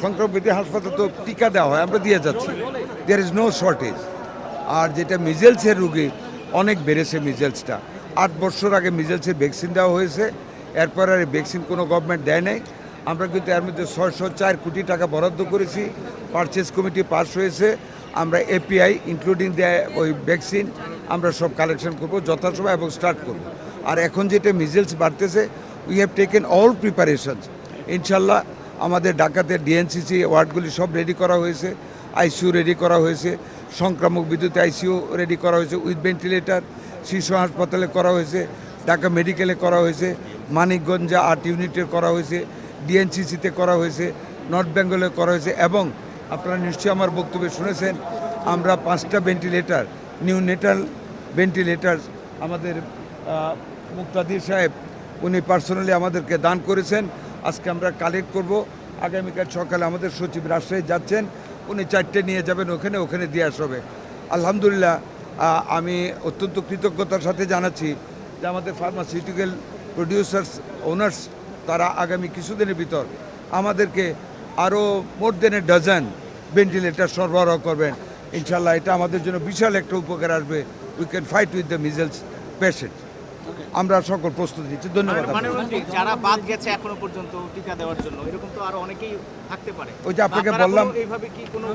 সংক্রমিত হাসপাতাল তো টিকা দেওয়া হয়, আমরা দিয়ে যাচ্ছি, দেয়ার ইজ নো শর্টেজ। আর যেটা মিজেলসের রুগী অনেক বেড়েছে, মিজেলসটা 8 বছর আগে মিজেলসের ভ্যাকসিন দেওয়া হয়েছে, এরপর আর ভ্যাকসিন কোনো গভর্নমেন্ট দেয় নাই। আমরা কিন্তু এর মধ্যে 604 কোটি টাকা বরাদ্দ করেছি, পারচেজ কমিটি পাস হয়েছে। আমরা এপিআই ইনক্লুডিং ওই ভ্যাকসিন আমরা সব কালেকশন করবো যথাসময় এবং স্টার্ট করব। আর এখন যেটা মিজেলস বাড়তেছে, we have taken all preparations. ইনশাল্লাহ আমাদের ঢাকাতে ডিএনসিসি ওয়ার্ডগুলি সব রেডি করা হয়েছে, আইসিইউ রেডি করা হয়েছে, সংক্রামক বিদ্যুৎ আইসিইউ রেডি করা হয়েছে উইথ ভেন্টিলেটর, শিশু হাসপাতালে করা হয়েছে, ঢাকা মেডিকেলে করা হয়েছে, মানিকগঞ্জে 8 ইউনিটের করা হয়েছে, ডিএনসিসিতে করা হয়েছে, নর্থ বেঙ্গলে করা হয়েছে। এবং আপনারা নিশ্চয়ই আমার বক্তব্যে শুনেছেন, আমরা 5টা ভেন্টিলেটর, নিউনেটাল ভেন্টিলেটর আমাদের মুক্তাদির সাহেব উনি পার্সোনালি আমাদেরকে দান করেছেন। আজকে আমরা কালেক্ট করব, আগামীকাল সকালে আমাদের সচিব রাজশাহী যাচ্ছেন, উনি 4টে নিয়ে যাবেন ওখানে দিয়ে আসবে। আলহামদুলিল্লাহ, আমি অত্যন্ত কৃতজ্ঞতার সাথে জানাচ্ছি যে আমাদের ফার্মাসিউটিক্যাল প্রডিউসার্স ওনার্স তারা আগামী কিছুদিনের ভিতর আমাদেরকে আরও মোর দেন এ ডজন ভেন্টিলেটর সরবরাহ করবেন। ইনশাল্লাহ এটা আমাদের জন্য বিশাল একটা উপকার আসবে। We can fight with the measles patient. আমরা সকল প্রস্তুতি নিচ্ছি। ধন্যবাদ। যারা বাদ গেছে এখনো পর্যন্ত টিকা দেওয়ার জন্য, এরকম তো আরো অনেকেই থাকতে পারে। ওই যে আপনাকে বললাম, এইভাবে কি কোনো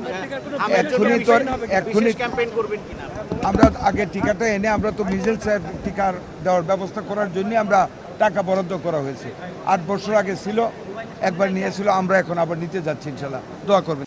এখনই ক্যাম্পেইন করবেন কিনা? আমরা আগে টিকাটা এনে আমরা তো মিজেলস টিকা দেওয়ার ব্যবস্থা করার জন্য আমরা টাকা বরাদ্দ করা হয়েছে। 8 বছর আগে ছিল, একবার নিয়েছিল, আমরা এখন আবার নিতে যাচ্ছি। ইনশাল্লাহ দোয়া করবেন।